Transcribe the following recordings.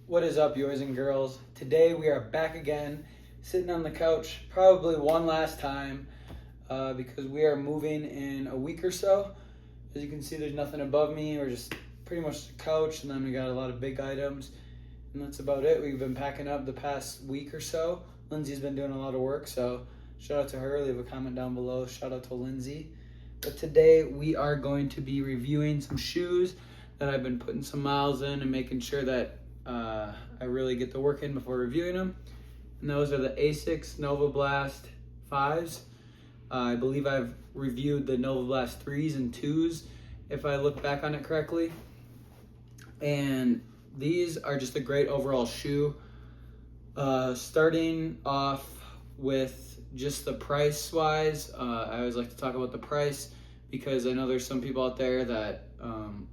What is up, boys and girls? Today we are back again, sitting on the couch, probably one last time, because we are moving in a week or so. As you can see, there's nothing above me. We're just pretty much the couch, and then we got a lot of big items, and that's about it. We've been packing up the past week or so. Lindsay's been doing a lot of work, so shout out to her. Leave a comment down below. Shout out to Lindsay. But today we are going to be reviewing some shoes that I've been putting some miles in and making sure that I really get the work in before reviewing them. And those are the ACICS NOVABLAST 5's. I believe I've reviewed the NOVABLAST 3's and 2's, if I look back on it correctly. And these are just a great overall shoe. Starting off with just the price wise, I always like to talk about the price because I know there's some people out there that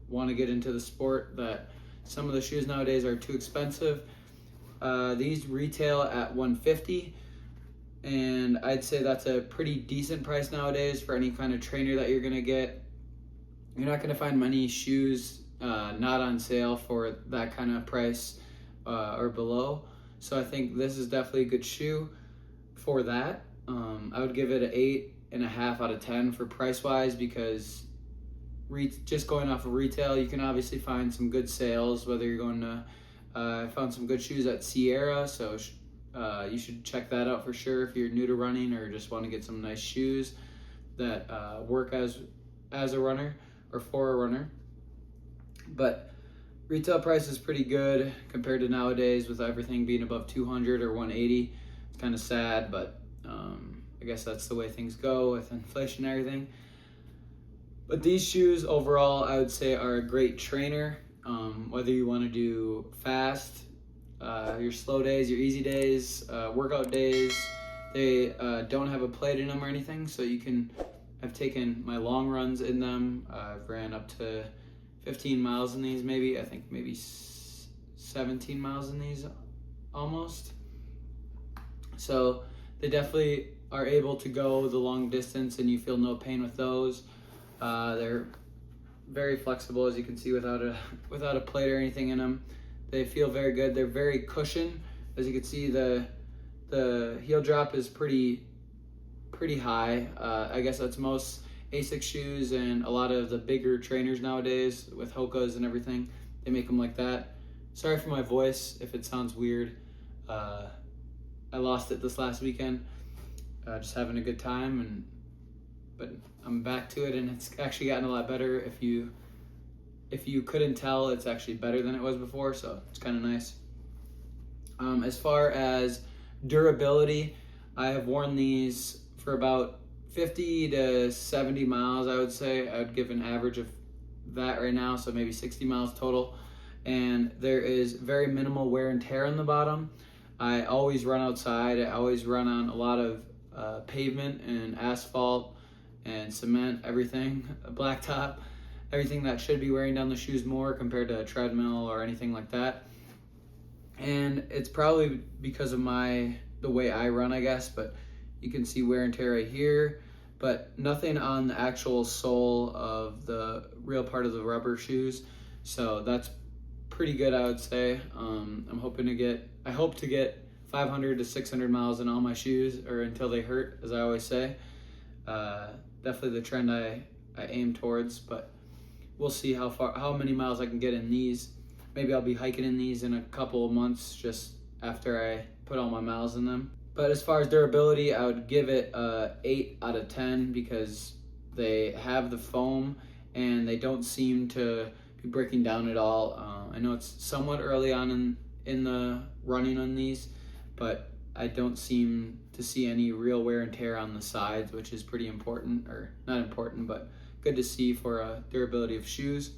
want to get into the sport that some of the shoes nowadays are too expensive. These retail at $150, and I'd say that's a pretty decent price nowadays for any kind of trainer that you're gonna get. You're not gonna find many shoes not on sale for that kind of price or below. So I think this is definitely a good shoe for that. I would give it an 8.5 out of 10 for price wise, because just going off of retail, you can obviously find some good sales, whether you're going to, I found some good shoes at Sierra, so you should check that out for sure if you're new to running or just want to get some nice shoes that work as a runner or for a runner. But retail price is pretty good compared to nowadays with everything being above 200 or 180. It's kind of sad, but I guess that's the way things go with inflation and everything. But these shoes overall, I would say, are a great trainer. Whether you want to do fast, your slow days, your easy days, workout days, they don't have a plate in them or anything, so you can. I've taken my long runs in them. I've ran up to 15 miles in these, maybe. I think maybe 17 miles in these, almost. So they definitely are able to go the long distance, and you feel no pain with those. They're very flexible, as you can see, without a plate or anything in them. They feel very good. They're very cushioned. As you can see, the heel drop is pretty high. I guess that's most ASICS shoes and a lot of the bigger trainers nowadays with Hoka's and everything. They make them like that. Sorry for my voice if it sounds weird. I lost it this last weekend. Just having a good time, but I'm back to it, and it's actually gotten a lot better. If you couldn't tell, it's actually better than it was before, so it's kind of nice. As far as durability, I have worn these for about 50 to 70 miles, I would say. I would give an average of that right now, so maybe 60 miles total. And there is very minimal wear and tear on the bottom. I always run outside. I always run on a lot of pavement and asphalt and cement, everything, blacktop, everything that should be wearing down the shoes more compared to a treadmill or anything like that. And it's probably because of the way I run, I guess, but you can see wear and tear right here, but nothing on the actual sole of the real part of the rubber shoes. So that's pretty good, I would say. I hope to get 500 to 600 miles in all my shoes, or until they hurt, as I always say. Definitely the trend I aim towards, but we'll see how many miles I can get in these. Maybe I'll be hiking in these in a couple of months, just after I put all my miles in them. But as far as durability, I would give it 8 out of 10 because they have the foam and they don't seem to be breaking down at all. I know it's somewhat early on in the running on these, but I don't seem to see any real wear and tear on the sides, which is pretty important, or not important, but good to see for durability of shoes.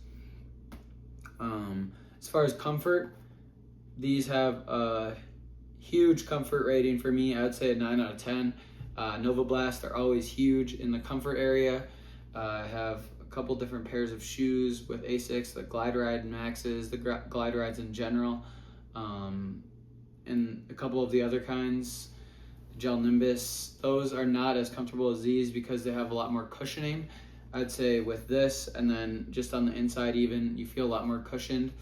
As far as comfort, these have a huge comfort rating for me. I would say a 9 out of 10. NOVABLAST are always huge in the comfort area. I have a couple different pairs of shoes with ACICS, the Glide Ride Maxes, the Glide Rides in general, and a couple of the other kinds, Gel Nimbus. Those are not as comfortable as these because they have a lot more cushioning. I'd say with this, and then just on the inside even, you feel a lot more cushioned.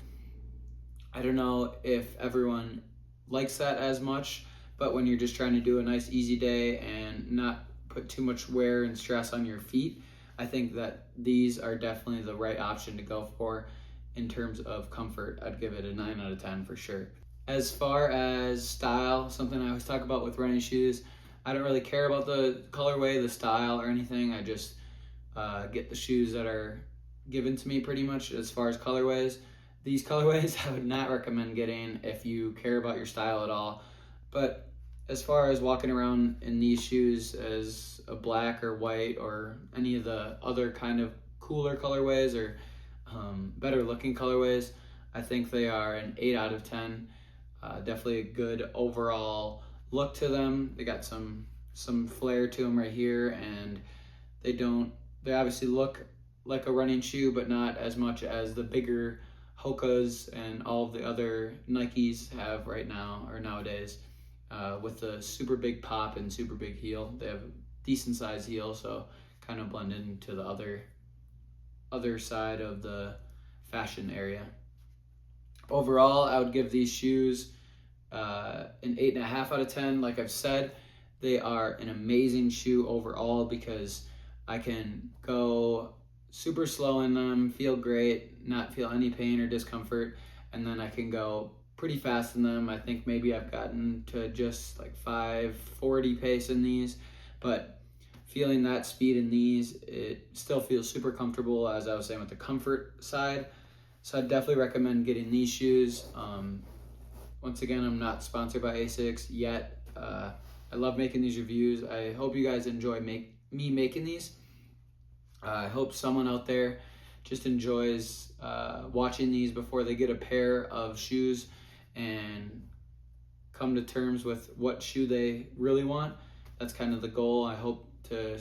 I don't know if everyone likes that as much, but when you're just trying to do a nice easy day and not put too much wear and stress on your feet, I think that these are definitely the right option to go for. In terms of comfort, I'd give it a 9 out of 10 for sure. As far as style, something I always talk about with running shoes, I don't really care about the colorway, the style, or anything. I just get the shoes that are given to me pretty much. As far as colorways, these colorways I would not recommend getting if you care about your style at all. But as far as walking around in these shoes as a black or white or any of the other kind of cooler colorways or better looking colorways, I think they are an 8 out of 10. Definitely a good overall look to them. They got some flair to them right here, and they obviously look like a running shoe, but not as much as the bigger Hokas and all of the other Nikes have right now or nowadays, with the super big pop and super big heel. They have a decent sized heel, so kind of blend into the other side of the fashion area. Overall, I would give these shoes an 8.5 out of 10. Like I've said, they are an amazing shoe overall because I can go super slow in them, feel great, not feel any pain or discomfort, and then I can go pretty fast in them. I think maybe I've gotten to just like 5:40 pace in these, but feeling that speed in these, it still feels super comfortable, as I was saying with the comfort side. So I definitely recommend getting these shoes. Once again, I'm not sponsored by ACICS yet. I love making these reviews. I hope you guys enjoy me making these. I hope someone out there just enjoys watching these before they get a pair of shoes and come to terms with what shoe they really want. That's kind of the goal. I hope to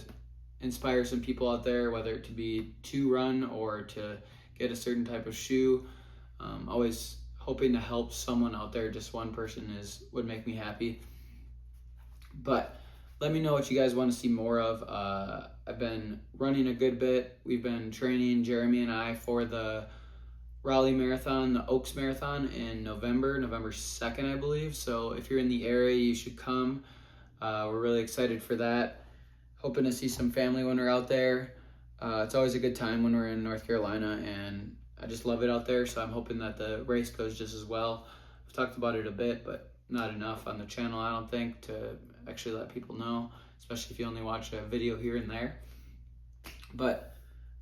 inspire some people out there, whether it to be to run or to get a certain type of shoe. Always hoping to help someone out there. Just one person would make me happy. But let me know what you guys want to see more of. I've been running a good bit. We've been training, Jeremy and I, for the Raleigh Marathon, the Oaks Marathon in November 2nd, I believe. So if you're in the area, you should come. We're really excited for that. Hoping to see some family when we're out there. It's always a good time when we're in North Carolina, and I just love it out there, so I'm hoping that the race goes just as well. I've talked about it a bit, but not enough on the channel, I don't think, to actually let people know, especially if you only watch a video here and there. But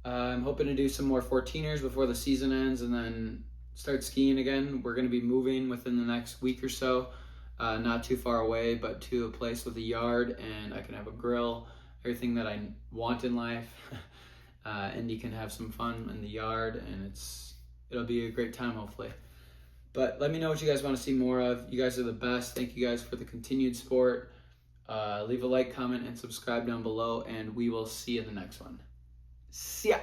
I'm hoping to do some more 14ers before the season ends and then start skiing again. We're going to be moving within the next week or so, not too far away, but to a place with a yard, and I can have a grill, everything that I want in life. And you can have some fun in the yard, and it'll be a great time, hopefully. But let me know what you guys want to see more of. You guys are the best. Thank you guys for the continued support. Leave a like, comment, and subscribe down below, and we will see you in the next one. See ya!